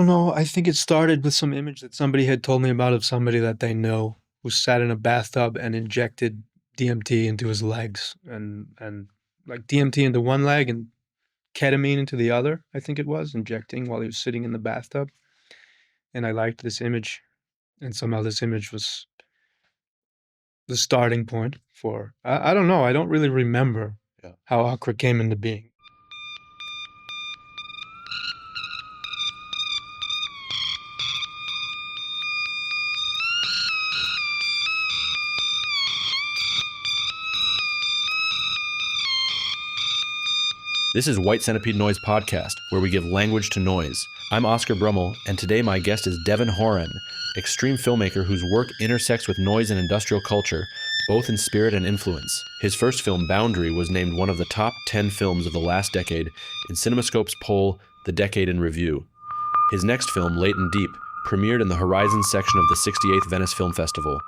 know. I think it started with some image that somebody had told me about of somebody that they know who sat in a bathtub and injected DMT into his legs and like DMT into one leg and ketamine into the other, I think it was, injecting while he was sitting in the bathtub. And I liked this image, and somehow this image was the starting point for I don't know. I don't really remember Yeah. how Acra came into being. This is White Centipede Noise Podcast, where we give language to noise. I'm Oscar Brummel, and today my guest is Devin Horan, extreme filmmaker whose work intersects with noise and industrial culture, both in spirit and influence. His first film, Boundary, was named one of the top 10 films of the last decade in CinemaScope's poll, The Decade in Review. His next film, Late and Deep, premiered in the Horizons section of the 68th Venice Film Festival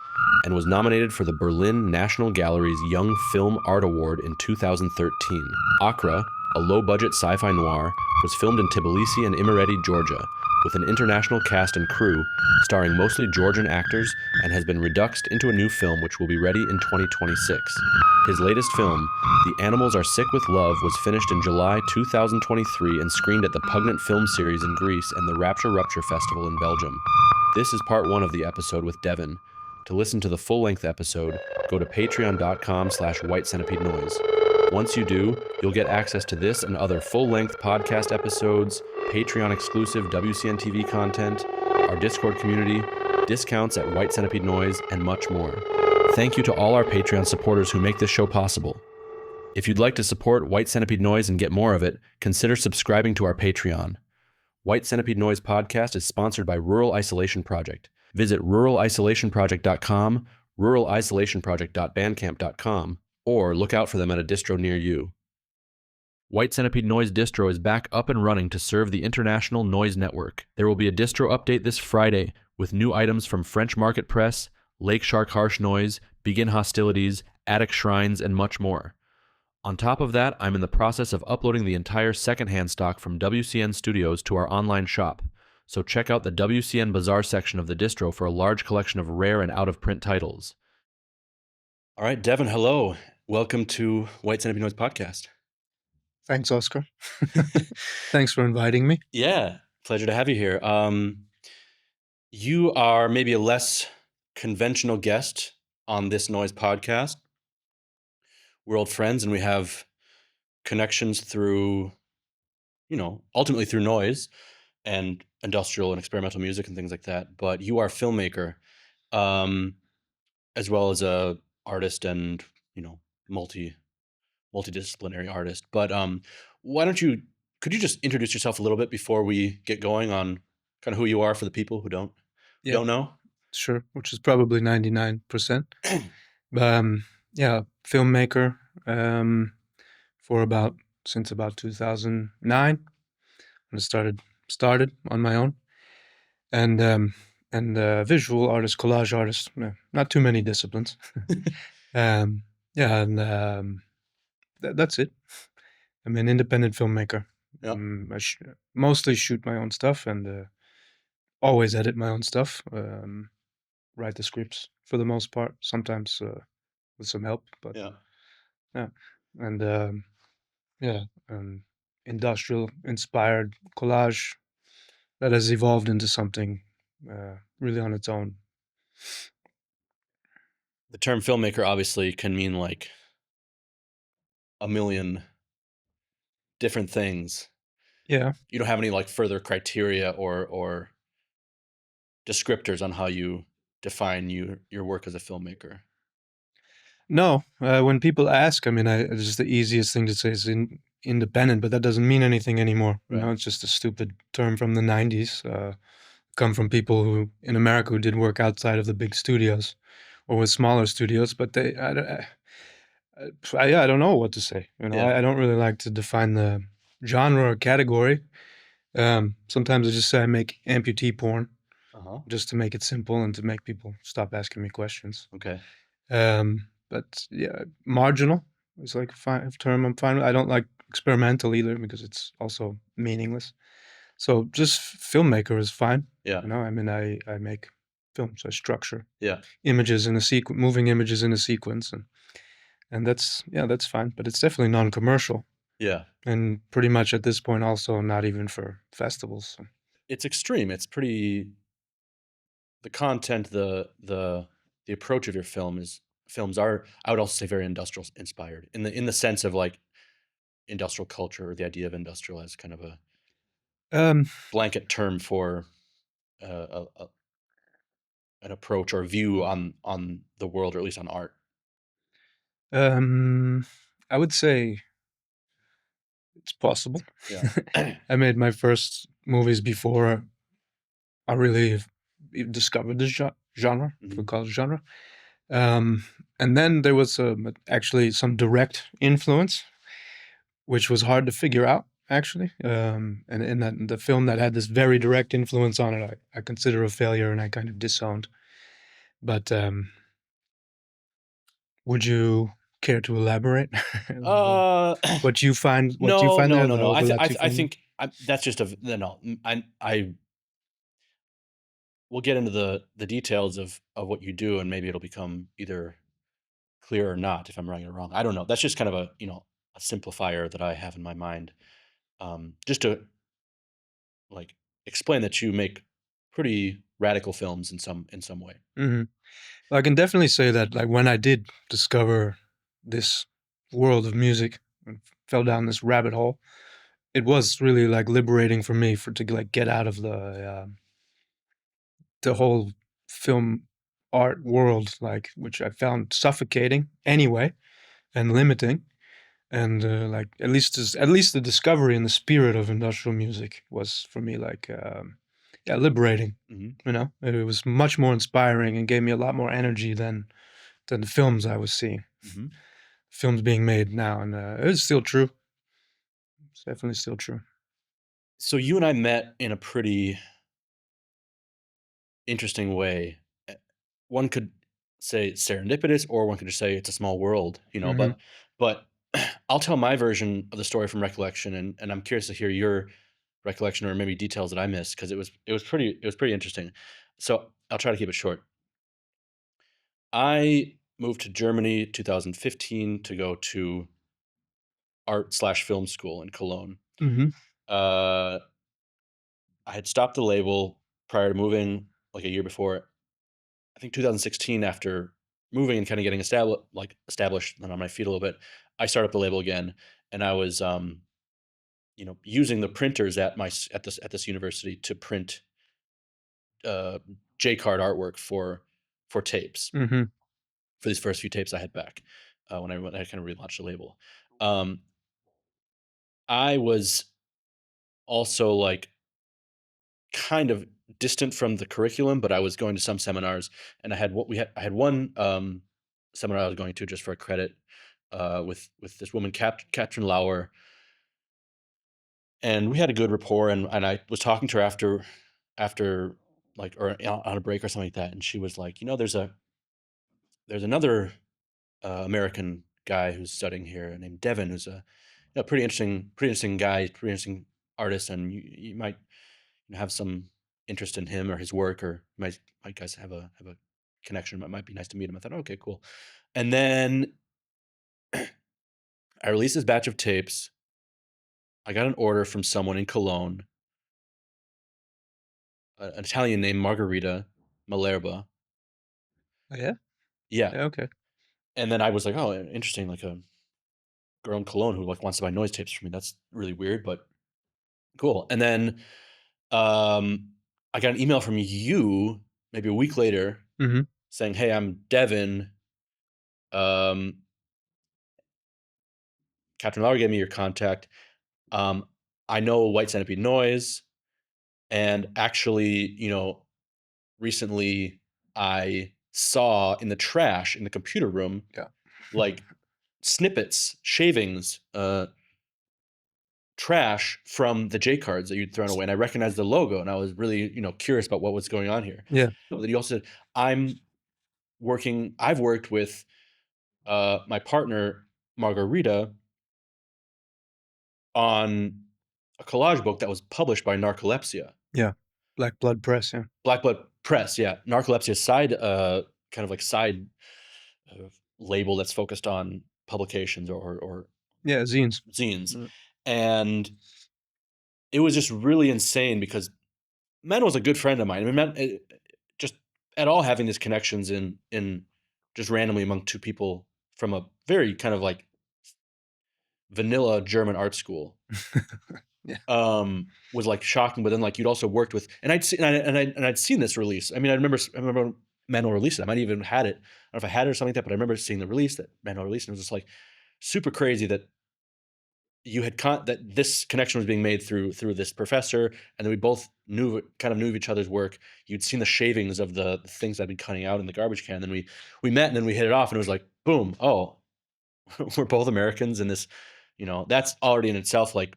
and was nominated for the Berlin National Gallery's Young Film Art Award in 2013. Acra, a low-budget sci-fi noir, was filmed in Tbilisi and Imereti, Georgia, with an international cast and crew starring mostly Georgian actors, and has been reduxed into a new film which will be ready in 2026. His latest film, The Animals Are Sick with Love, was finished in July 2023 and screened at the Pugnant Film Series in Greece and the Rapture Rupture Festival in Belgium. This is part one of the episode with Devin. To listen to the full-length episode, go to patreon.com/whitecentipedeNoise. Once you do, you'll get access to this and other full-length podcast episodes, Patreon-exclusive WCN TV content, our Discord community, discounts at White Centipede Noise, and much more. Thank you to all our Patreon supporters who make this show possible. If you'd like to support White Centipede Noise and get more of it, consider subscribing to our Patreon. White Centipede Noise Podcast is sponsored by Rural Isolation Project. Visit ruralisolationproject.com, ruralisolationproject.bandcamp.com, or look out for them at a distro near you. White Centipede Noise Distro is back up and running to serve the international noise network. There will be a distro update this Friday with new items from French Market Press, Lake Shark Harsh Noise, Begin Hostilities, Attic Shrines, and much more. On top of that, I'm in the process of uploading the entire secondhand stock from WCN Studios to our online shop, so check out the WCN Bazaar section of the distro for a large collection of rare and out-of-print titles. All right, Devin, hello. Welcome to White Centipede Noise Podcast. Thanks, Oscar. Thanks for inviting me. Yeah, pleasure to have you here. You are maybe a less conventional guest on this noise podcast. We're old friends and we have connections through, ultimately through noise and industrial and experimental music and things like that. But you are a filmmaker, as well as a artist and, multidisciplinary artist. But could you just introduce yourself a little bit before we get going on kind of who you are for the people who don't know? Sure, which is probably 99%. Filmmaker since about 2009. I started on my own, and visual artist, collage artist. Not too many disciplines. That's it. I'm an independent filmmaker. Yeah. I mostly shoot my own stuff and always edit my own stuff. Write the scripts for the most part. Sometimes with some help, but industrial inspired collage that has evolved into something really on its own. The term filmmaker obviously can mean like a million different things. Yeah. You don't have any like further criteria or descriptors on how you define your work as a filmmaker. No, when people ask, it's just the easiest thing to say is independent, but that doesn't mean anything anymore. Right. It's just a stupid term from the 90s. Come from people who in America who did work outside of the big studios or with smaller studios, but I don't know what to say. I don't really like to define the genre or category. Sometimes I just say I make amputee porn, just to make it simple and to make people stop asking me questions. Okay. But yeah, marginal is like a term I'm fine with. I don't like experimental either because it's also meaningless. So just filmmaker is fine. Yeah. You know, I mean, I make films. I structure Yeah. images in a sequence, moving images in a sequence, and that's fine. But it's definitely non-commercial, Yeah. and pretty much at this point also not even for festivals. So. It's extreme. It's pretty the content, the approach of your films are, I would also say, very industrial inspired in the sense of like industrial culture, or the idea of industrial as kind of a Um, blanket term for an approach or view on the world, or at least on art. um, I would say it's possible. Yeah. I made my first movies before I really discovered this genre, if we Mhm. call it genre. Um, and then there was actually some direct influence, which was hard to figure out, actually. And in that the film that had this very direct influence on it, I consider a failure, and I kind of disowned. But would you care to elaborate? Uh, What you find? What do you no, find no, there? no, The no. overlaps you I find there? think that's just a no. I we'll get into the details of what you do, and maybe it'll become either clear or not if I'm right or wrong. I don't know. That's just kind of a a simplifier that I have in my mind, just to like explain that you make pretty radical films in some way. Mhm. I can definitely say that, like, when I did discover this world of music and fell down this rabbit hole, it was really, like, liberating for me for to, like, get out of the whole film art world, like, which I found suffocating anyway and limiting, and, like, at least the discovery and the spirit of industrial music was for me, like, yeah, liberating, Hmm. you know? It was much more inspiring and gave me a lot more energy than the films I was seeing. Hmm. Films being made now, and, it's still true. It's definitely still true. So you and I met in a pretty interesting way. One could say serendipitous, or one could just say it's a small world, Mhm, but I'll tell my version of the story from recollection, and I'm curious to hear your recollection or maybe details that I missed, because it was pretty interesting. So I'll try to keep it short. I moved to Germany 2015 to go to art slash film school in Cologne. mhm, Uh, I had stopped the label prior to moving, like a year before. I think 2016, after moving and kind of getting established and on my feet a little bit, I started up the label again, and I was using the printers at this university to print uh, J card artwork for tapes, mhm, for these first few tapes I had back, when I kind of relaunched the label. Um, I was also like kind of distant from the curriculum, but I was going to some seminars, and I had one seminar I was going to just for a credit, with this woman, Katrin Lauer, and we had a good rapport, and I was talking to her after like, or on a break or something like that, and she was like, there's another American guy who's studying here named Devin, who's a pretty interesting guy, pretty interesting artist, and you might have some interest in him or his work, or might guys have a connection. It might be nice to meet him. I thought, okay, cool. And then I released this batch of tapes. I got an order from someone in Cologne, an Italian named Margherita Malerba. oh, yeah? Yeah. Yeah, okay. And then I was like, oh, interesting, like a girl in Cologne who like wants to buy noise tapes from me. That's really weird, but cool. And then um, I got an email from you maybe a week later Mhm, saying, hey, I'm Devin. Um, Captain Lauer gave me your contact. Um, I know White Centipede Noise, and actually, recently I saw in the trash in the computer room yeah. like snippets, shavings, trash from the J cards that you'd thrown away, and I recognized the logo, and I was really, curious about what was going on here. Yeah, But you also said, I've worked with my partner Margarita on a collage book that was published by Narcolepsia. Yeah. Black Blood Press. Yeah. Black Blood Press, yeah. Narcolepsia side, kind of like side label that's focused on publications or Yeah. Zines. zines. Mm. And it was just really insane because Men was a good friend of mine. I mean, just at all having these connections in just randomly among two people from a very kind of like vanilla German art school. Yeah. Was like shocking, but then like you'd also worked with, and I'd seen, and I'd seen this release. I mean, I remember Manuel released it. I might even had it. I don't know if I had it or something like that, but I remember seeing the release that Manuel released, and it was just like super crazy that you had that this connection was being made through this professor, and then we both knew of each other's work. You'd seen the shavings of the things I'd been cutting out in the garbage can. And then we met, and then we hit it off, and it was like, boom, oh, we're both Americans, and this, that's already in itself like.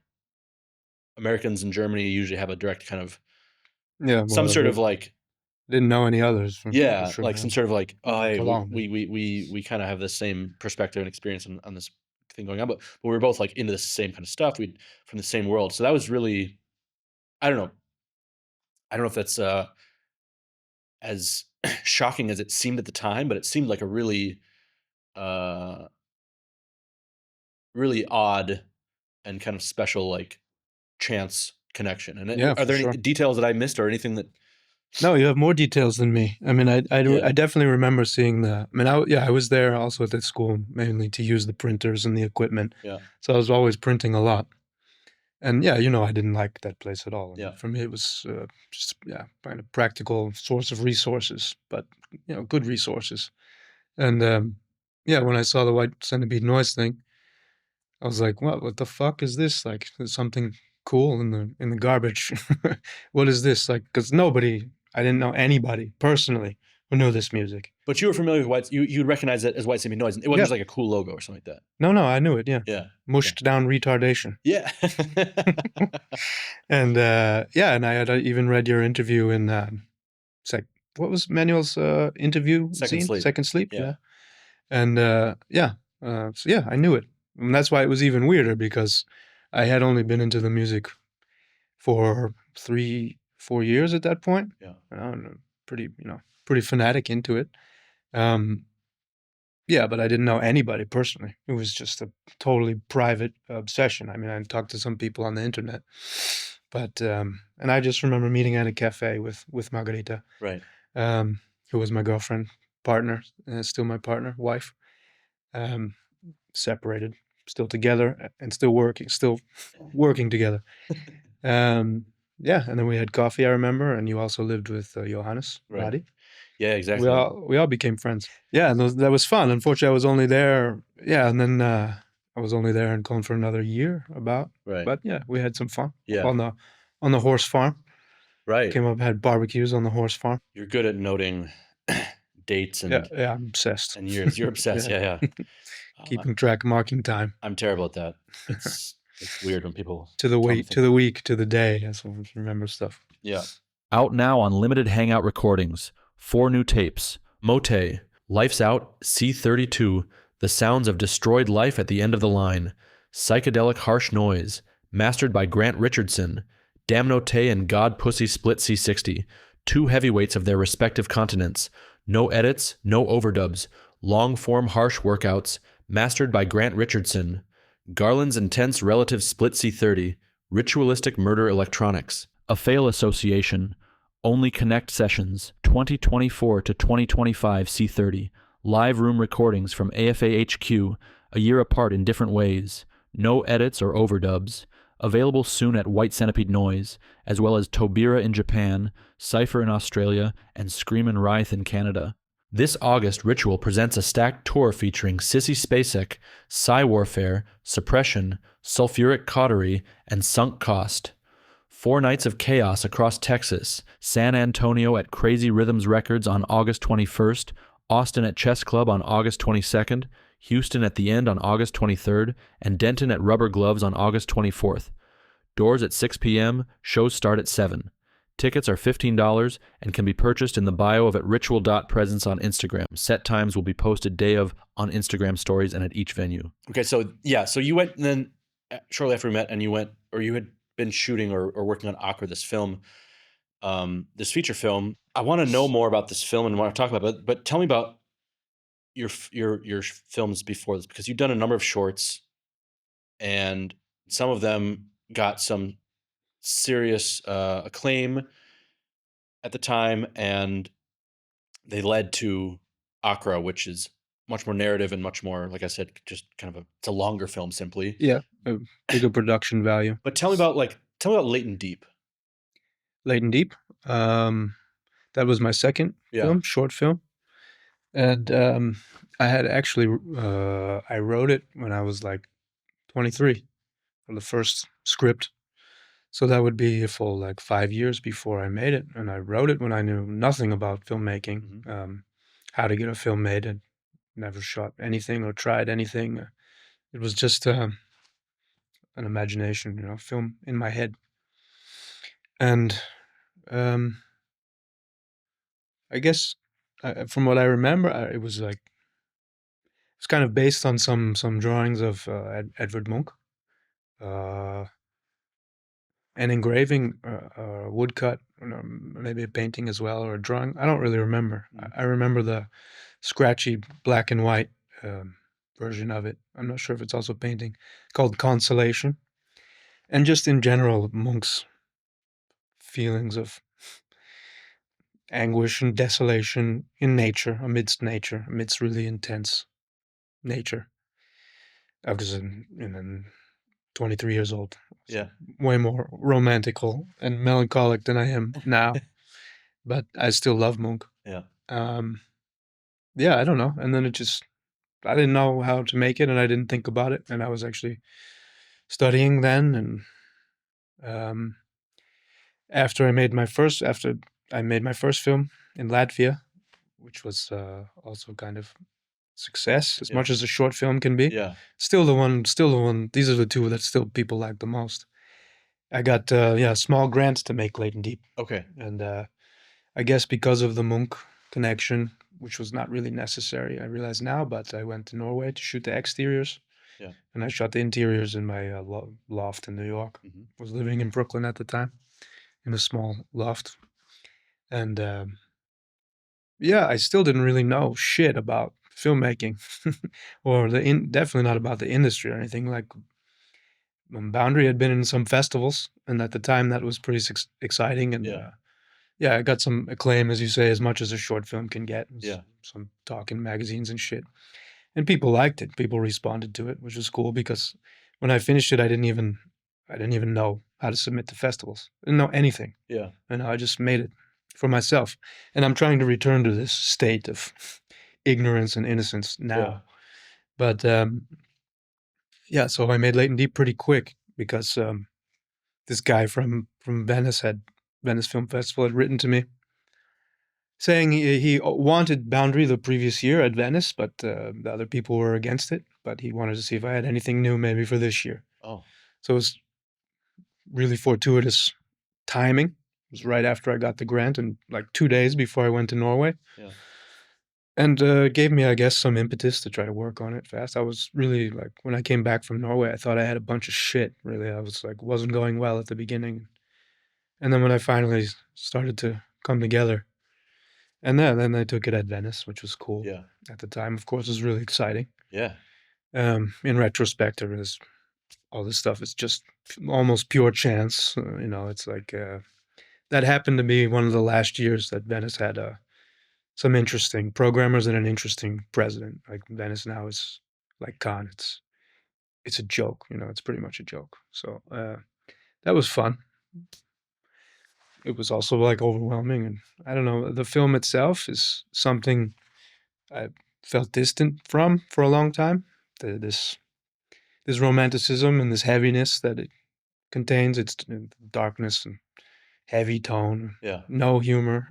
Americans in Germany usually have a direct kind of some sort of like didn't know any others. Sure, like some sort of like hey, Cologne. we kind of have the same perspective and experience on this thing going on, but we were both like into the same kind of stuff. We from the same world, so that was really I don't know if that's as shocking as it seemed at the time, but it seemed like a really really odd and kind of special like chance connection. And are there any details that I missed or anything that? No, you have more details than me. I mean, I definitely remember seeing the. I mean, I was there also at that school mainly to use the printers and the equipment. Yeah. So I was always printing a lot, and yeah, I didn't like that place at all. Yeah. For me, it was just kind of practical source of resources, but good resources. And when I saw the White Centipede Noise thing, I was like, what the fuck is this? Like, there's something cool in the garbage. What is this? Like, because I didn't know anybody personally who knew this music. But you were familiar with you'd recognize it as White Centipede Noise. It wasn't just like a cool logo or something like that. No, I knew it. Yeah. Yeah. Mushed down retardation. Yeah. And and I had even read your interview in what was Manuel's interview? Second Sleep. Yeah. And so I knew it. And that's why it was even weirder, because I had only been into the music for 3-4 years at that point. Yeah. And I'm pretty fanatic into it. But I didn't know anybody personally. It was just a totally private obsession. I mean, I talked to some people on the internet, but and I just remember meeting at a cafe with Margarita, right? Who was my girlfriend, partner, still my partner, wife. Separated, still together, and still working together. And then we had coffee, I remember, and you also lived with Johannes, right? Radi. Yeah, exactly. We all became friends. Yeah, and that was fun. Unfortunately, I was only there. Yeah, and then I was only there in Cologne for another year, about. Right. But yeah, we had some fun. Yeah. On the horse farm. Right. Came up, had barbecues on the horse farm. You're good at noting dates and yeah, I'm obsessed. And years. You're obsessed. yeah. Keeping track, marking time. I'm terrible at that. It's weird when people to the week, to the day. I remember stuff. Yeah. Out now on limited Hangout recordings. 4 new tapes. Mote, Life's Out, C32, The Sounds of Destroyed Life at the End of the Line. Psychedelic Harsh Noise, mastered by Grant Richardson. Damnote and God Pussy Split C60, 2 heavyweights of their respective continents. No edits, no overdubs. Long-form harsh workouts, mastered by Grant Richardson. Garland's Intense Relative Split C30, Ritualistic Murder Electronics. A Fail Association, Only Connect Sessions, 2024 to 2025 C30. Live room recordings from AFA HQ, a year apart in different ways. No edits or overdubs. Available soon at White Centipede Noise, as well as Tobira in Japan, Cypher in Australia, and Screamin' Writhe in Canada. This August, Ritual presents a stacked tour featuring Sissy Spacek, Psy Warfare, Suppression, Sulfuric Cautery, and Sunk Cost. 4 nights of chaos across Texas, San Antonio at Crazy Rhythms Records on August 21st, Austin at Chess Club on August 22nd, Houston at the End on August 23rd, and Denton at Rubber Gloves on August 24th. Doors at 6 p.m., shows start at 7. Tickets are $15 and can be purchased in the bio of @ritual.presence on Instagram. Set times will be posted day of on Instagram stories and at each venue. Okay, so you went, and then shortly after we met, and you went, or you had been shooting or working on Acra, this film, this feature film. I want to know more about this film and want to talk about it. But tell me about your films before this, because you've done a number of shorts, and some of them got some serious acclaim at the time, and they led to Acra, which is much more narrative and much more, like I said, just kind of it's a longer film simply. Yeah, a bigger production value. But tell me about Latent Deep. Latent Deep. That was my second film, short film. And I had actually, I wrote it when I was like 23, for the first script. So that would be a full like 5 years before I made it. And I wrote it when I knew nothing about filmmaking, how to get a film made. I'd never shot anything or tried anything. It was just an imagination, film in my head. And I guess from what I remember, it was like, it's kind of based on some drawings of Edvard Munch, an engraving, a woodcut, maybe a painting as well, or a drawing. I don't really remember. I remember the scratchy black and white version of it. I'm not sure if it's also painting, called Consolation. And just in general, Munch's feelings of anguish and desolation in nature, amidst really intense nature. I was 23 years old. Yeah. Way more romantical and melancholic than I am now. But I still love Munch. Yeah. Yeah, I don't know. And then I didn't know how to make it, and I didn't think about it. And I was actually studying then. And after I made my first film in Latvia, which was also kind of success, as much as a short film can be. Yeah. Still the one. These are the two that still people like the most. I got a small grant to make Latent Deep. Okay. And I guess because of the Munch connection, which was not really necessary, I realize now, but I went to Norway to shoot the exteriors. Yeah. And I shot the interiors in my loft in New York. I was living in Brooklyn at the time, in a small loft. And I still didn't really know shit about filmmaking, or definitely not about the industry or anything. Like, Boundary had been in some festivals, and at the time that was pretty exciting. And I got some acclaim, as you say, as much as a short film can get. Some talk in magazines and shit, and people liked it. People responded to it, which was cool, because when I finished it, I didn't even know how to submit to festivals. I didn't know anything. And I just made it for myself, and I'm trying to return to this state of ignorance and innocence now. But so I made Latent Deep pretty quick, because this guy from Venice Film Festival had written to me saying he wanted Boundary the previous year at Venice, but the other people were against it. But he wanted to see if I had anything new maybe for this year. Oh. So it was really fortuitous timing. It was right after I got the grant, and like 2 days before I went to Norway. And gave me, I guess, some impetus to try to work on it fast. I was really, like, when I came back from Norway, I thought I had a bunch of shit, really. I was like, wasn't going well at the beginning. And then when I finally started to come together, and then I took it at Venice, which was cool. At the time, of course, it was really exciting. In retrospect, all this stuff is just almost pure chance. It's like, that happened to be one of the last years that Venice had some interesting programmers and an interesting president. Like, Venice now is like Cannes. It's a joke, it's pretty much a joke. So that was fun. It was also like overwhelming, and I don't know, the film itself is something I felt distant from for a long time. This romanticism and this heaviness that it contains, its darkness and heavy tone, no humor.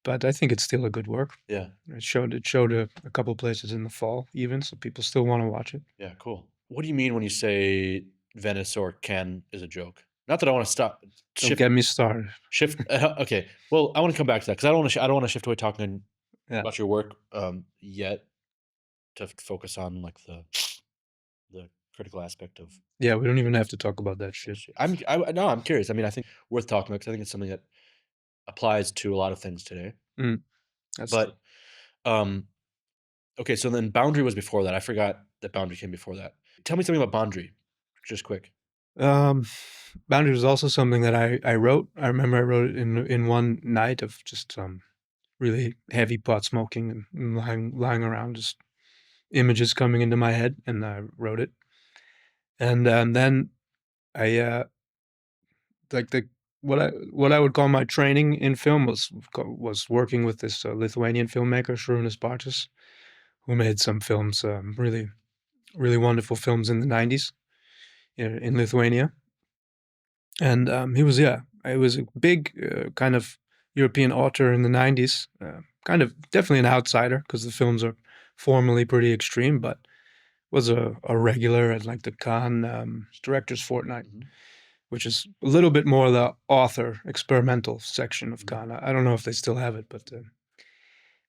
But I think it's still a good work. It showed a couple places in the fall, even, so people still want to watch it. Yeah, cool. What do you mean when you say Venice or Cannes is a joke? Not that I want to stop. Don't get me started. Okay. Well, I want to come back to that, because I don't want to shift away talking about your work yet, to focus on like the critical aspect of Yeah, we don't even have to talk about that shit. I'm curious. I mean, I think worth talking about because I think it's something that applies to a lot of things today. That's But okay, so then Boundary was before that. I forgot that Boundary came before that. Tell me something about Boundary, just quick. Boundary was also something that I wrote. I remember I wrote it in one night of just really heavy pot smoking and lying around, just images coming into my head, and I wrote it. And then I like what I would call my training in film was working with this Lithuanian filmmaker Šarūnas Bartas, who made some films, really wonderful films in the 90s in Lithuania. And he was a big kind of European author in the 90s, kind of definitely an outsider because the films are formally pretty extreme, but was a regular at like the Cannes Directors Fortnight, which is a little bit more the author experimental section of Cannes. I don't know if they still have it, but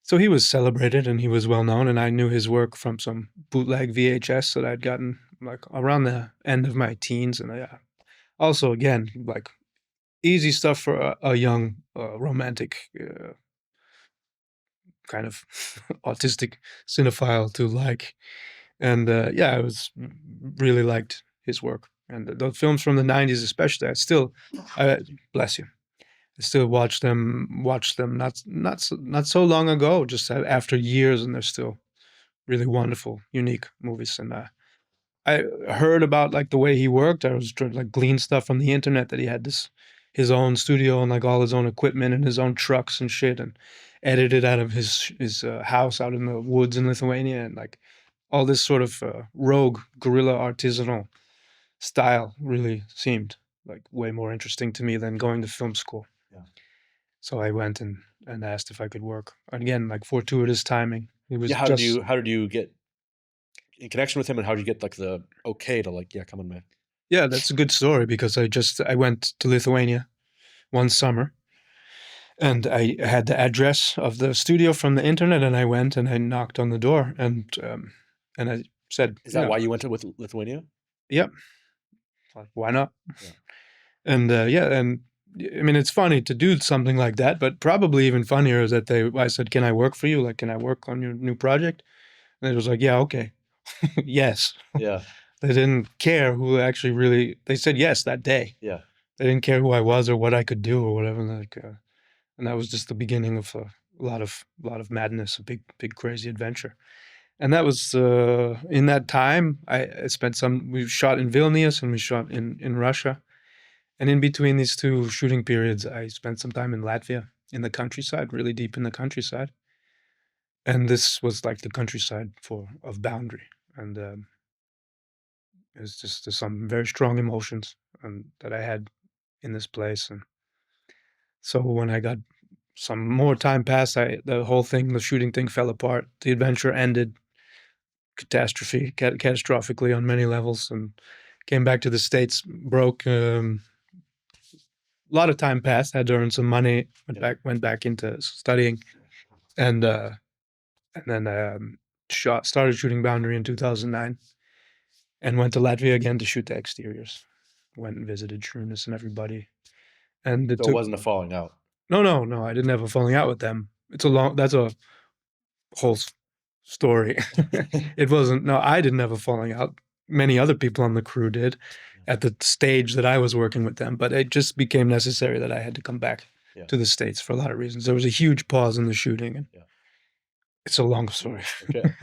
so he was celebrated and he was well known, and I knew his work from some bootleg VHS that I'd gotten like around the end of my teens, and also again like easy stuff for a young romantic kind of autistic cinephile to like. And I was really liked his work, and the films from the 90s especially. Bless you, I still watch them not so long ago, just after years, and they're still really wonderful, unique movies. And I heard about like the way he worked. I was trying to like glean stuff from the internet that he had his own studio and like all his own equipment and his own trucks and shit, and edited out of his house out in the woods in Lithuania, and like all this sort of rogue guerrilla artisanal style really seemed like way more interesting to me than going to film school. Yeah. So I went and asked if I could work. And again, like fortuitous timing. It was how did you get in connection with him, and how did you get like the okay to like, yeah, come on, man? Yeah, that's a good story because I went to Lithuania one summer, and I had the address of the studio from the internet, and I went and I knocked on the door, and I said, "Is that why you went to with Lithuania?" Yep. Like, why not? Yeah. And and I mean, it's funny to do something like that, but probably even funnier is that I said, "Can I work for you? Like, can I work on your new project?" And it was like, "Yeah, okay, yes." Yeah. They didn't care who actually really. They said yes that day. Yeah. They didn't care who I was or what I could do or whatever. Like, and that was just the beginning of a lot of madness, a big crazy adventure. And that was in that time. I spent we shot in Vilnius and we shot in Russia. And in between these two shooting periods, I spent some time in Latvia, in the countryside, really deep in the countryside. And this was like the countryside of Boundary. And it was just some very strong emotions that I had in this place. And so when I got some more time passed, the shooting thing fell apart. The adventure ended catastrophically on many levels, and came back to the States broke. A lot of time passed. Had to earn some money. Went back into studying, and then started shooting Boundary in 2009, and went to Latvia again to shoot the exteriors. Went and visited Šarūnas and everybody, and it wasn't a falling out. No. I didn't have a falling out with them. That's a whole story. It wasn't. No, I didn't have a falling out. Many other people on the crew did at the stage that I was working with them, but it just became necessary that I had to come back to the States for a lot of reasons. There was a huge pause in the shooting, and it's a long story. Okay.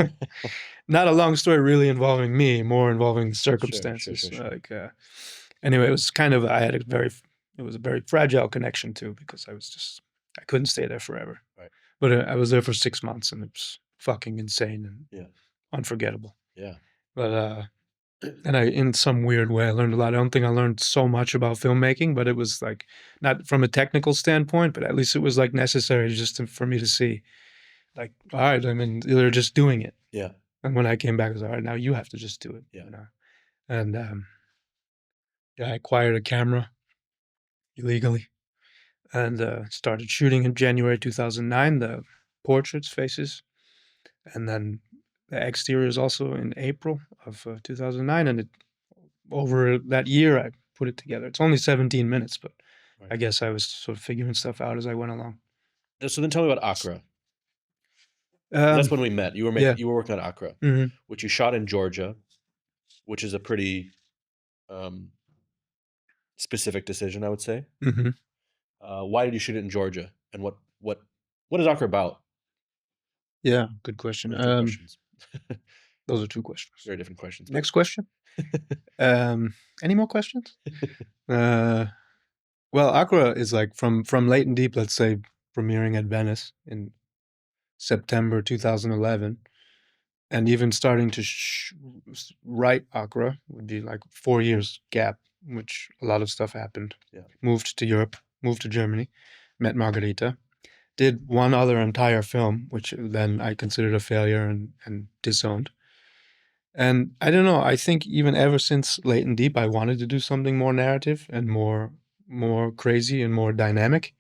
Not a long story really involving me, more involving circumstances. Sure. Like, anyway, it was kind of, it was a very fragile connection too, because I couldn't stay there forever. Right. But I was there for 6 months, and it was fucking insane and unforgettable. Yeah. But and in some weird way, I learned a lot. I don't think I learned so much about filmmaking, but it was like not from a technical standpoint, but at least it was like necessary for me to see, like, all right, I mean, they're just doing it. Yeah. And when I came back, I was like, all right, now you have to just do it. Yeah. You know? And I acquired a camera illegally and started shooting in January 2009, the portraits, faces, and then The exterior is also in April of 2009, and over that year I put it together. It's only 17 minutes, but Right. I guess I was sort of figuring stuff out as I went along. So then tell me about Acra. That's when we met. You were yeah. you were working on Acra, which you shot in Georgia, which is a pretty specific decision, I would say. Why did you shoot it in Georgia, and what is Acra about? Yeah, good question. Those are 2 questions. Those are 2 questions. Very different questions. Next question. Any more questions? Well, Acra is like from Late and Deep, let's say, premiering at Venice in September 2011, and even starting to write Acra would be like 4 years gap, which a lot of stuff happened. Yeah. Moved to Europe, moved to Germany, met Margarita, did one other entire film, which then I considered a failure and disowned. And I don't know, I think even ever since Late and Deep, I wanted to do something more narrative and more crazy and more dynamic,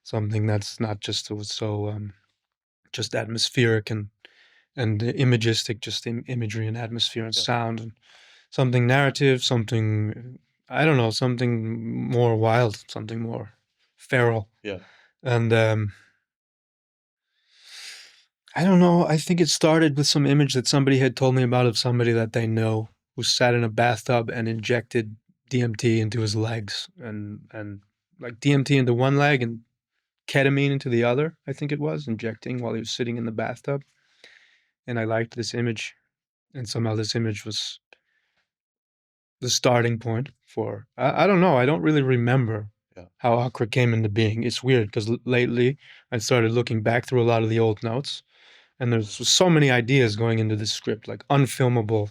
something that's not just so just atmospheric and imagistic, just imagery and atmosphere and sound, and something narrative, something, I don't know, something more wild, something more feral. Yeah. And I don't know. I think it started with some image that somebody had told me about of somebody that they know who sat in a bathtub and injected DMT into his legs, and like DMT into one leg and ketamine into the other, I think it was, injecting while he was sitting in the bathtub. And I liked this image, and somehow this image was the starting point for, I don't know, I don't really remember how Acra came into being. It's weird because lately I started looking back through a lot of the old notes, and there's so many ideas going into this script, like unfilmable,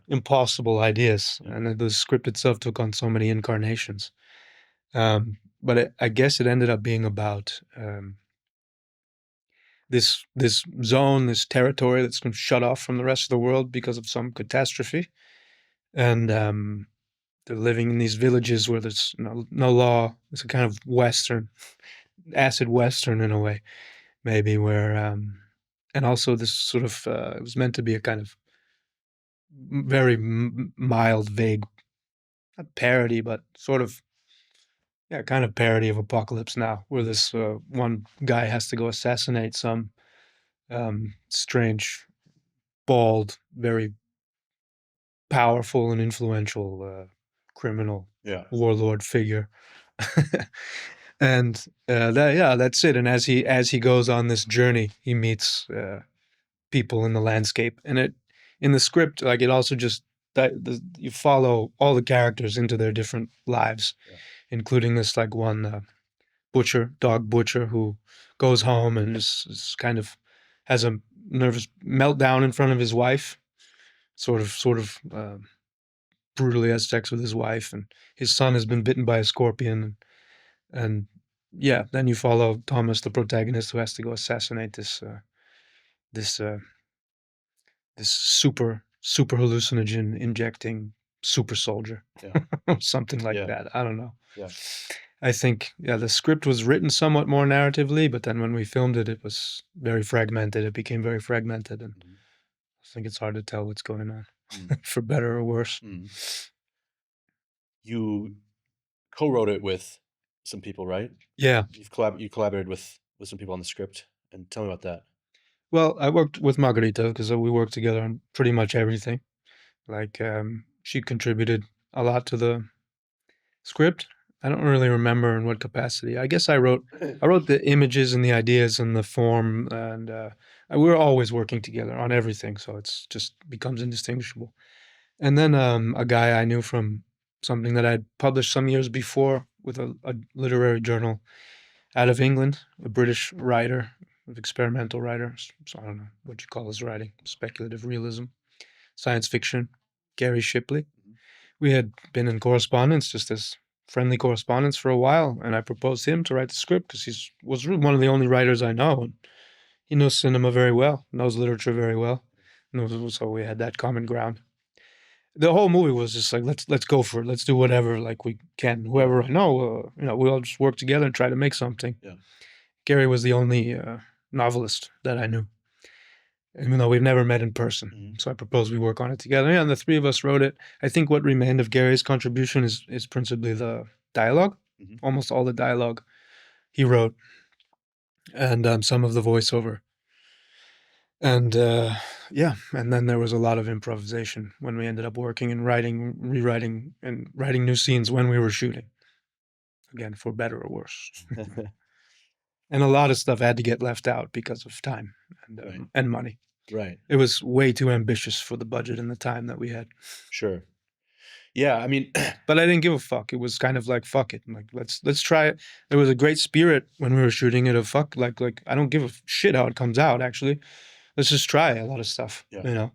impossible ideas. And the script itself took on so many incarnations. But I guess it ended up being about this zone, this territory that's been shut off from the rest of the world because of some catastrophe. And they're living in these villages where there's no law. It's a kind of Western, acid Western in a way, maybe, where and also this sort of it was meant to be a kind of very mild, vague, not parody, but sort of, kind of parody of Apocalypse Now, where this one guy has to go assassinate some strange, bald, very powerful and influential criminal warlord figure. And that's it. And as he goes on this journey, he meets people in the landscape. And in the script, like, it also just you follow all the characters into their different lives, including this like one dog butcher, who goes home and is kind of has a nervous meltdown in front of his wife, sort of brutally has sex with his wife, and his son has been bitten by a scorpion. And then you follow Thomas, the protagonist, who has to go assassinate this super hallucinogen injecting super soldier, something like that. I don't know. I think the script was written somewhat more narratively, but then when we filmed it, it was very fragmented. It became very fragmented, and I think it's hard to tell what's going on, for better or worse. You co-wrote it with some people, right? Yeah. You collaborated with some people on the script, and tell me about that. Well, I worked with Margarita because we worked together on pretty much everything. Like, she contributed a lot to the script. I don't really remember in what capacity. I guess I wrote the images and the ideas and the form, and we were always working together on everything, so it's just becomes indistinguishable. And then a guy I knew from something that I'd published some years before with a literary journal out of England, a British writer, experimental writer. So I don't know what you call his writing, speculative realism, science fiction, Gary Shipley. We had been in correspondence, just as friendly correspondence, for a while, and I proposed him to write the script because he was one of the only writers I know, and he knows cinema very well, knows literature very well, so we had that common ground. The whole movie was just like, let's go for it, let's do whatever like we can. Whoever I know, we all just work together and try to make something. Gary was the only novelist that I knew. even though we've never met in person. Mhm. So I propose we work on it together. Yeah, and the three of us wrote it. I think what remained of Gary's contribution is principally the dialogue. Mhm. Almost all the dialogue he wrote, and some of the voiceover. And yeah, and then there was a lot of improvisation when we ended up working and writing, rewriting, and writing new scenes when we were shooting. Again, for better or worse. And a lot of stuff had to get left out because of time Right. and money. Right. It was way too ambitious for the budget and the time that we had. Sure. Yeah, I mean, But I didn't give a fuck. It was kind of like, fuck it. Like, let's try it. There was a great spirit when we were shooting it of fuck. Like I don't give a shit how it comes out, actually. Let's just try a lot of stuff, Yeah. you know?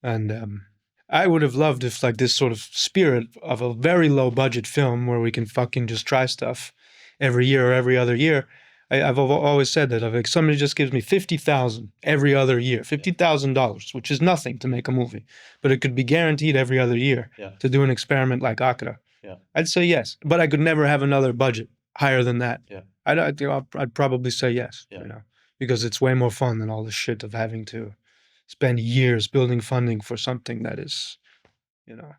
And I would have loved if like this sort of spirit of a very low budget film where we can fucking just try stuff every year or every other year. I've always said that if like somebody just gives me $50,000 every other year, $50,000, which is nothing to make a movie, but it could be guaranteed every other year Yeah. to do an experiment like Acra. Yeah. I'd say yes, but I could never have another budget higher than that. Yeah. I'd probably say yes, Yeah. you know, because it's way more fun than all the shit of having to spend years building funding for something that is, you know,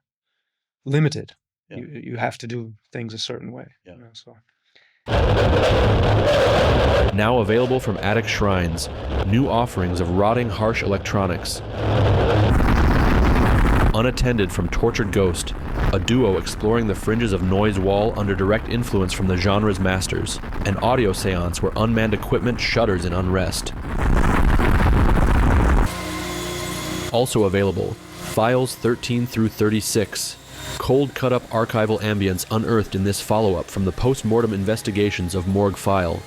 limited. Yeah. You have to do things a certain way. Yeah. You know, so. Now available from Attic Shrines, new offerings of rotting harsh electronics. Unattended from Tortured Ghost, a duo exploring the fringes of noise wall under direct influence from the genre's masters, an audio seance where unmanned equipment shudders in unrest. Also available, Files 13 through 36, cold cut-up archival ambience unearthed in this follow-up from the post-mortem investigations of Morgue File.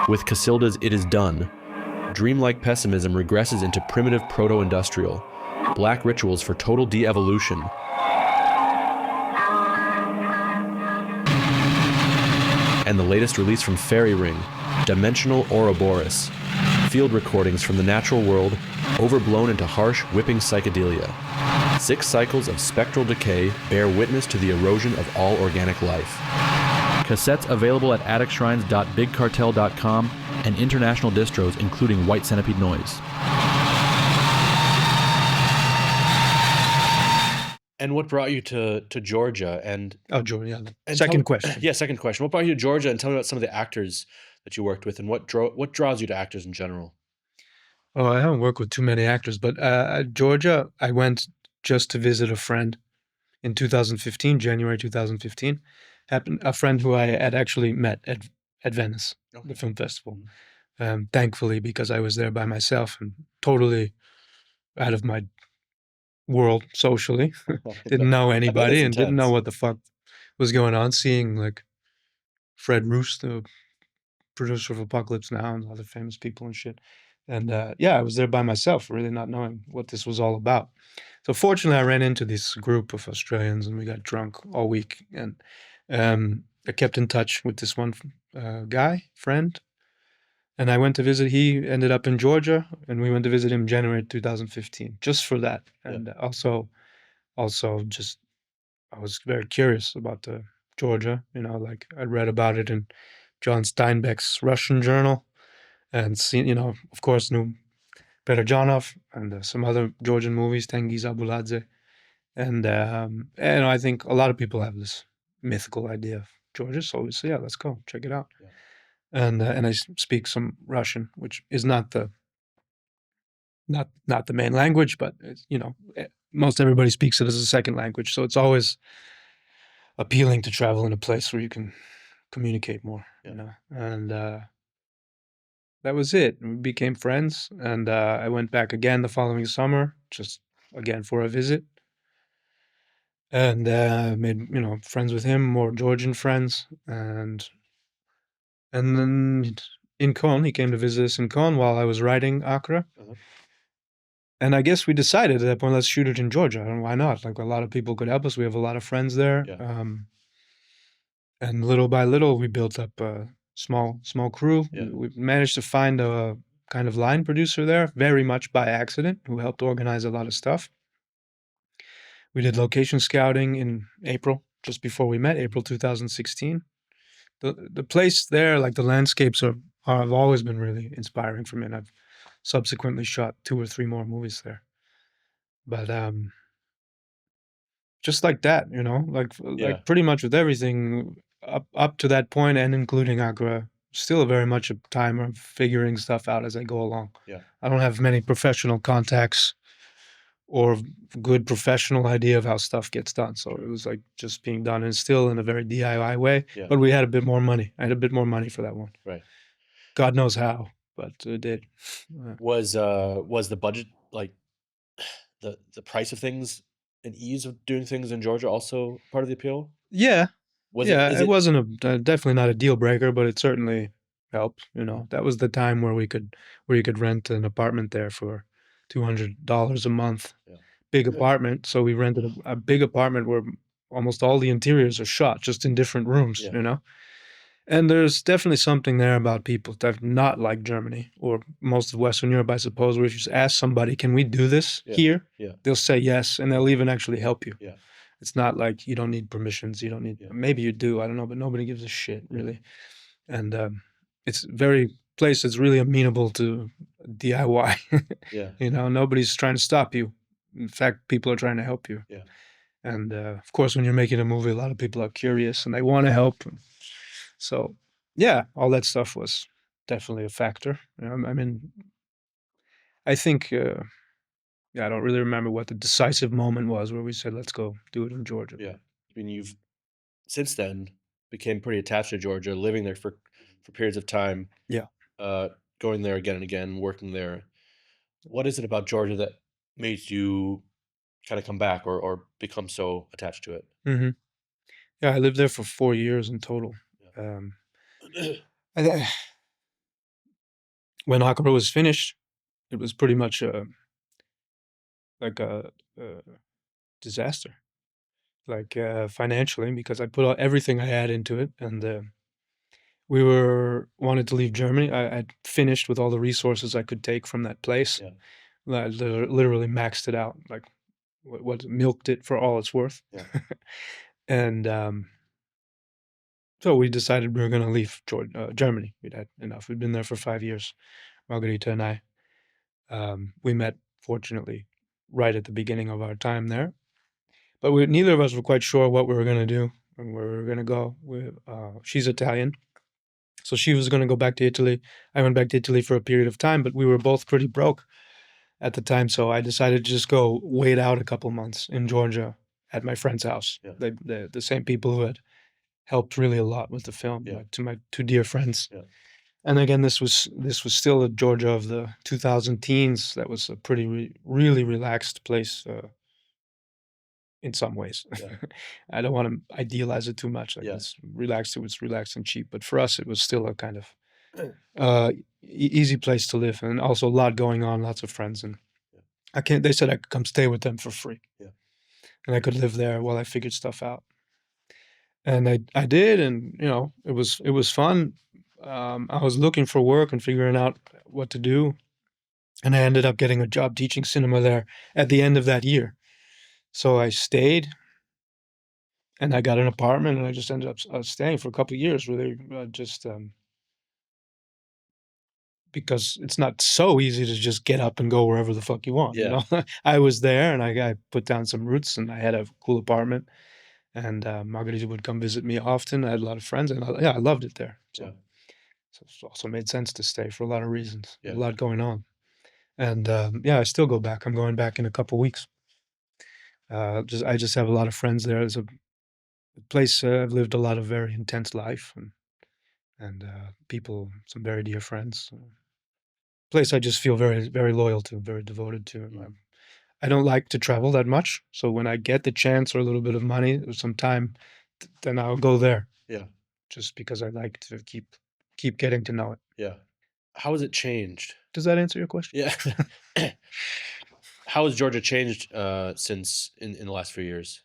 With Casilda's It Is Done, dreamlike pessimism regresses into primitive proto-industrial, black rituals for total de-evolution. And the latest release from Fairy Ring, Dimensional Ouroboros, field recordings from the natural world, overblown into harsh, whipping psychedelia. 6 cycles of spectral decay bear witness to the erosion of all organic life. Cassettes available at atticshrines.bigcartel.com and international distros including White Centipede Noise. And what brought you to Georgia? And Georgia. Second question. Yeah, second question. What brought you to Georgia? And tell me about some of the actors that you worked with, and what draws you to actors in general. Oh, I haven't worked with too many actors, but Georgia, I went just to visit a friend in 2015, January 2015. A friend who I had actually met at Venice, the film festival. Thankfully, because I was there by myself and totally out of my world socially. Didn't know anybody and didn't know what the fuck was going on. Seeing like Fred Roos, the producer of Apocalypse Now, and other famous people and shit. And yeah, I was there by myself, really not knowing what this was all about. So fortunately, I ran into this group of Australians, and we got drunk all week. And I kept in touch with this one friend, and I went to visit. He ended up in Georgia, and we went to visit him January 2015, just for that. And also just I was very curious about Georgia. You know, like I read about it in John Steinbeck's Russian journal, and seen, you know, of course, knew Perejanov and some other Georgian movies, Tengiz Abuladze, and I think a lot of people have this mythical idea of Georgia. So yeah, let's go check it out. Yeah. And I speak some Russian, which is not the main language, but it's, you know, most everybody speaks it as a second language. So it's always appealing to travel in a place where you can communicate more, you know. And that was it. We became friends, and I went back again the following summer, just again for a visit, and made, you know, friends with him, more Georgian friends, and then in Cologne, he came to visit us in Cologne while I was writing Acra. And I guess we decided at that point, let's shoot it in Georgia. And why not? Like, a lot of people could help us. We have a lot of friends there. Yeah. And little by little, we built up a small crew. Yeah. We managed to find a kind of line producer there, very much by accident, who helped organize a lot of stuff. We did location scouting in April, just before we met, April 2016. the place there, like the landscapes have always been really inspiring for me, and I've subsequently shot 2 or 3 more movies there. But just like that, Yeah. like pretty much with everything up to that point and including Acra, still very much a time of figuring stuff out as I go along. Yeah. I don't have many professional contacts or good professional idea of how stuff gets done. So it was like just being done and still in a very DIY way. Yeah. But we had a bit more money. I had a bit more money for that one. Right. God knows how, but it did. Was the budget like the price of things and ease of doing things in Georgia also part of the appeal? Yeah. Was Yeah, it? Is it it? wasn't definitely not a deal breaker, but it certainly helped. Yeah. That was the time where you could rent an apartment there for $200 a month. Yeah. Big apartment. So we rented a big apartment where almost all the interiors are shot just in different rooms. Yeah. And there's definitely something there about people that not like Germany or most of Western Europe, I suppose, where if you just ask somebody, can we do this here? Yeah. They'll say yes, and they'll even actually help you. Yeah. It's not like you don't need permissions. You don't need, maybe you do, I don't know, but nobody gives a shit, really. And it's very place that's really amenable to DIY. Yeah. Nobody's trying to stop you. In fact, people are trying to help you. Yeah. And of course, when you're making a movie, a lot of people are curious and they want to help. So, yeah, all that stuff was definitely a factor. I mean, I think, I don't really remember what the decisive moment was where we said, let's go do it in Georgia. Yeah. I mean, you've since then became pretty attached to Georgia, living there for periods of time. Yeah. Going there again and again, working there. What is it about Georgia that made you kind of come back or become so attached to it? Mm-hmm. Yeah, I lived there for 4 years in total. I, when Acra was finished, it was pretty much like a disaster, like financially, because I put everything I had into it, and we wanted to leave Germany. I'd finished with all the resources I could take from that place. Yeah. I literally maxed it out, like what milked it for all it's worth. Yeah. And so we decided we were going to leave Germany. We'd had enough. We'd been there for 5 years, Margarita and I. We met, fortunately, right at the beginning of our time there. But neither of us were quite sure what we were going to do and where we were going to go. She's Italian, so she was going to go back to Italy. I went back to Italy for a period of time, but we were both pretty broke at the time, so I decided to just go wait out a couple months in Georgia at my friend's house. Yeah. The same people who had helped really a lot with the film, Yeah. like to my 2 dear friends. Yeah. And again, this was still the Georgia of the 2000 teens. That was a pretty really relaxed place in some ways. Yeah. I don't want to idealize it too much. Like Yeah. it's relaxed. It was relaxed and cheap, but for us, it was still a kind of easy place to live, and also a lot going on, lots of friends. And they said I could come stay with them for free. Yeah. And I could live there while I figured stuff out. And I did, and it was fun. I was looking for work and figuring out what to do, and I ended up getting a job teaching cinema there at the end of that year. So I stayed, and I got an apartment, and I just ended up staying for a couple of years, really, just because it's not so easy to just get up and go wherever the fuck you want. Yeah. I was there, and I put down some roots, and I had a cool apartment, and Margarita would come visit me often. I had a lot of friends, and I loved it there. So. Yeah. So it also made sense to stay for a lot of reasons. Yeah. A lot going on. And I still go back. I'm going back in a couple weeks. I just have a lot of friends there. It's a place I've lived a lot of very intense life and people, some very dear friends. Place I just feel very, very loyal to, very devoted to. I don't like to travel that much. So when I get the chance or a little bit of money or some time, then I'll go there. Yeah. Just because I like to keep getting to know it. Yeah. How has it changed? Does that answer your question? Yeah. How has Georgia changed since in the last few years?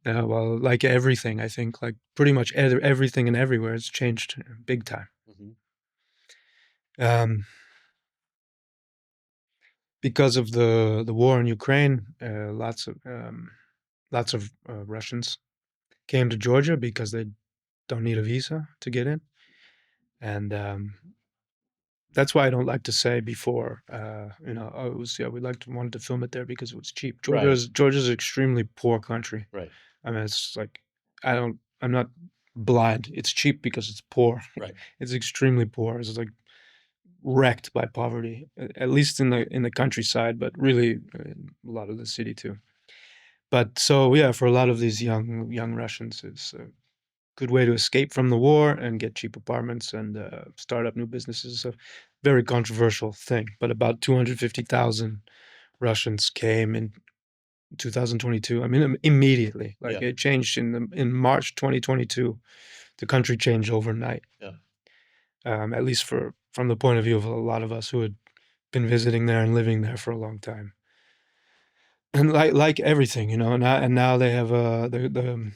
Well, like everything, I think, like pretty much everything and everywhere has changed big time. Mm-hmm. Because of the war in Ukraine, lots of Russians came to Georgia because they don't need a visa to get in, and that's why I don't like to say before, oh, it was, yeah, wanted to film it there because it was cheap. Right. Georgia's an extremely poor country. Right. I mean, it's like I'm not blind. It's cheap because it's poor. Right. It's extremely poor. It's like wrecked by poverty, at least in the countryside, but really in a lot of the city too. But so yeah, for a lot of these young Russians, it's a good way to escape from the war and get cheap apartments and start up new businesses. It's a very controversial thing. But about 250,000 Russians came in 2022. I mean, immediately. Like it changed in March 2022. The country changed overnight. Yeah. At least from the point of view of a lot of us who had been visiting there and living there for a long time. And like everything, now they have the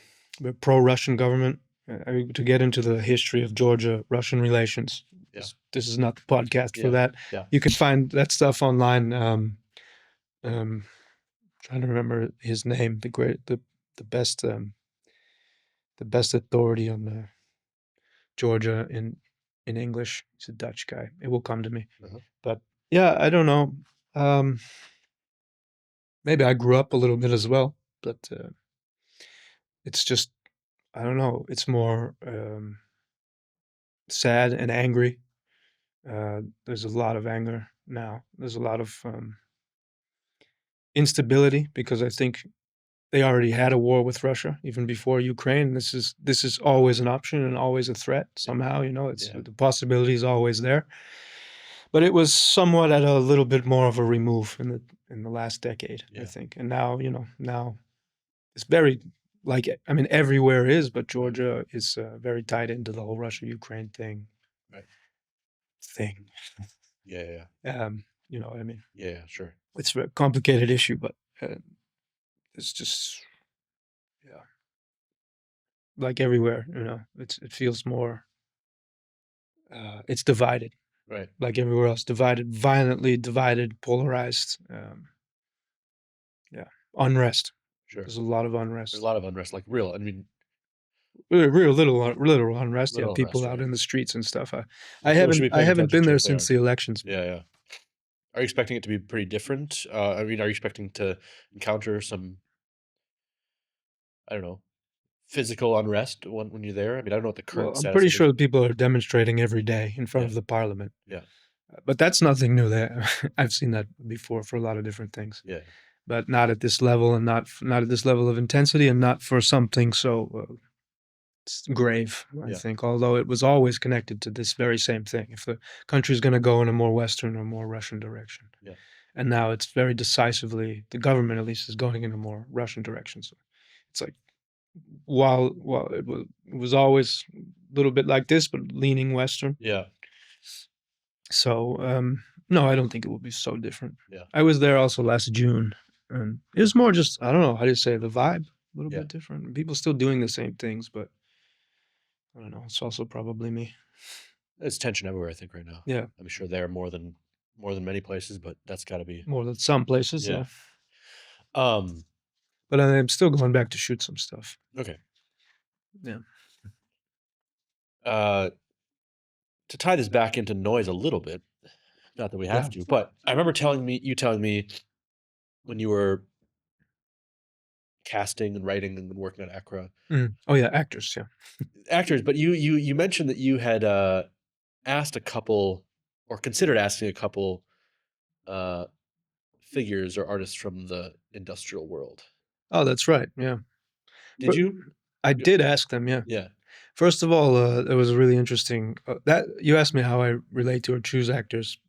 pro-Russian government. I mean, to get into the history of Georgia-Russian relations, this is not the podcast for that. Yeah. You can find that stuff online. Trying to remember his name, the best authority on Georgia in English. He's a Dutch guy. It will come to me. But yeah, I don't know. Maybe I grew up a little bit as well, but it's just, I don't know. It's more sad and angry. There's a lot of anger now. There's a lot of instability because I think they already had a war with Russia even before Ukraine. This is always an option and always a threat somehow. It's the possibility is always there. But it was somewhat at a little bit more of a remove in the last decade, I think. And now, now it's very everywhere is, but Georgia is very tied into the whole Russia-Ukraine thing. Right. Thing. Yeah. You know what I mean? Yeah, sure. It's a complicated issue, but it's just, like everywhere, it feels more, it's divided. Right. Like everywhere else, violently divided, polarized. Unrest. Sure. There's a lot of unrest. There's a lot of unrest, like real. I mean, real literal unrest. Little People unrest, out right. in the streets and stuff. I People should be paying haven't attention been to there if they since the elections. Yeah. Are you expecting it to be pretty different? I mean, are you expecting to encounter some, I don't know, physical unrest when you're there? I mean, I don't know what the current Well, I'm status pretty of it sure is. people are demonstrating every day in front of the parliament. Yeah. But that's nothing new. There, I've seen that before for a lot of different things. Yeah. But not at this level, and not at this level of intensity, and not for something so grave. I think, although it was always connected to this very same thing. If the country's going to go in a more Western or more Russian direction, and now it's very decisively, the government at least is going in a more Russian direction. So it's like, while it was always a little bit like this, but leaning Western. Yeah. So no, I don't think it will be so different. Yeah. I was there also last June, and it was more just, I don't know, how do you say, the vibe, a little bit different. People still doing the same things, but I don't know. It's also probably me. It's tension everywhere, I think, right now. Yeah. I'm sure there are more than many places, but that's got to be more than some places. Yeah. But I'm still going back to shoot some stuff. Okay. Yeah. To tie this back into noise a little bit, not that we have to, but I remember you telling me when you were casting and writing and working on Acra. Oh yeah, actors, actors. But you mentioned that you had asked a couple, or considered asking a couple, figures or artists from the industrial world. Oh, that's right. Yeah. Did you? I did ask them. Yeah. Yeah. First of all, it was really interesting that you asked me how I relate to or choose actors.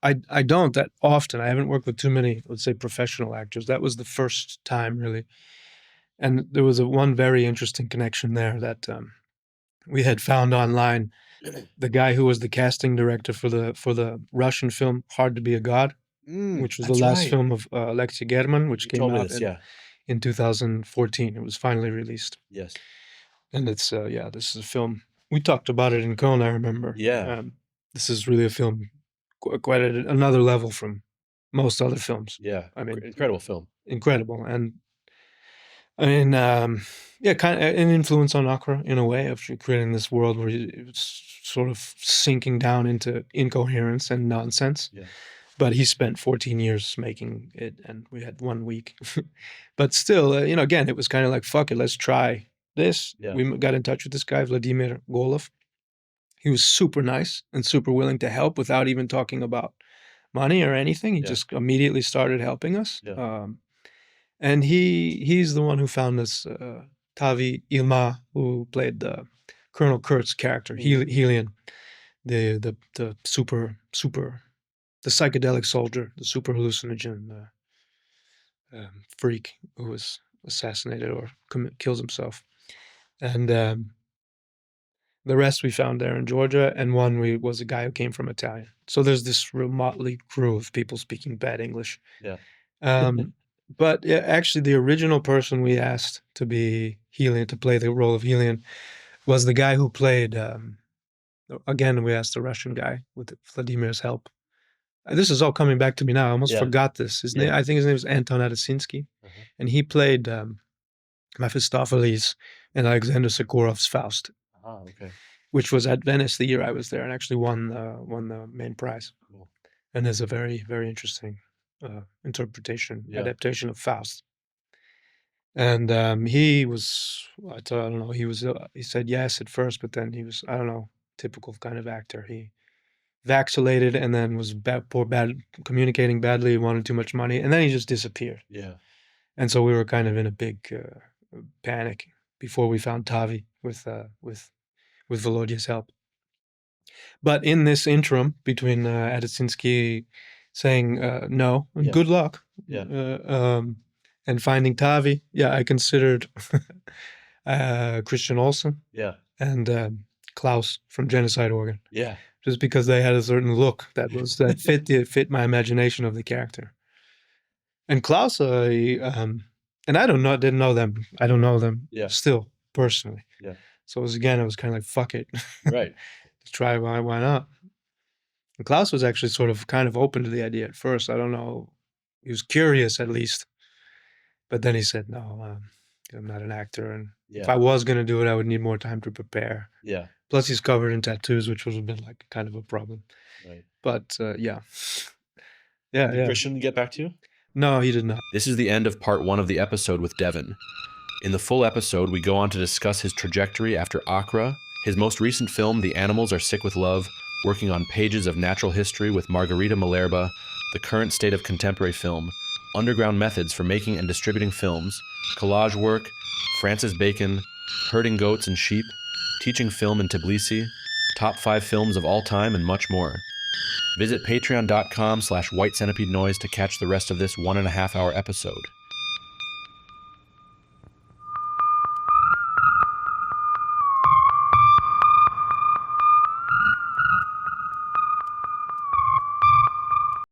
I don't that often. I haven't worked with too many, let's say, professional actors. That was the first time, really. And there was one very interesting connection there that we had found online. The guy who was the casting director for the Russian film "Hard to Be a God," which was the last film of Alexei German, which came out in 2014. It was finally released. Yes. And it's this is a film. We talked about it in Cologne, I remember. Yeah. This is really a film quite at another level from most other films. Yeah. I mean, incredible film. Incredible. And I mean, yeah, kind of an influence on Acra in a way of creating this world where it's sort of sinking down into incoherence and nonsense. Yeah. But he spent 14 years making it, and we had 1 week. But still, again, it was kind of like, fuck it, let's try this. Yeah. We got in touch with this guy, Vladimir Golov. He was super nice and super willing to help without even talking about money or anything. He just immediately started helping us. Yeah. And he's the one who found us Tavi Ilma, who played Colonel Kurt's character, Helion, the super the psychedelic soldier, the super hallucinogen freak who was assassinated or kills himself. And the rest we found there in Georgia, and one was a guy who came from Italian. So there's this real motley crew of people speaking bad English. Yeah. But actually, the original person we asked to be Helion, to play the role of Helion, was the guy who played. Again, we asked the Russian guy with Vladimir's help. This is all coming back to me now. I almost forgot this. His name, I think his name is Anton Adasinsky, and he played Mephistopheles in Alexander Sokurov's Faust, which was at Venice the year I was there, and actually won the main prize. Cool. And is a very, very interesting interpretation, adaptation of Faust. And he was, I don't know, he said yes at first, but then he was, I don't know, typical kind of actor. He vacillated and then was communicating badly, wanted too much money, and then he just disappeared. Yeah. And so we were kind of in a big panic before we found Tavi with Volodya's help. But in this interim between Adasinsky saying no and good luck, and finding Tavi, I considered Christian Olsen, and Klaus from Genocide Organ, just because they had a certain look that fit my imagination of the character. And Klaus, and I didn't know them. I don't know them still personally. Yeah. So it was kind of like, fuck it. Right. Let's try, why not? And Klaus was actually sort of kind of open to the idea at first. I don't know. He was curious at least. But then he said, no, I'm not an actor. And if I was going to do it, I would need more time to prepare. Yeah. Plus he's covered in tattoos, which would have been like kind of a problem. Right. But yeah. Did Christian get back to you? No, he did not. This is the end of part 1 of the episode with Devin. In the full episode, we go on to discuss his trajectory after Acra, his most recent film, The Animals Are Sick with Love, working on pages of natural history with Margarita Malerba, the current state of contemporary film, underground methods for making and distributing films, collage work, Francis Bacon, herding goats and sheep, teaching film in Tbilisi, top 5 films of all time, and much more. Visit patreon.com/whitecenipedenoise to catch the rest of this 1.5-hour episode.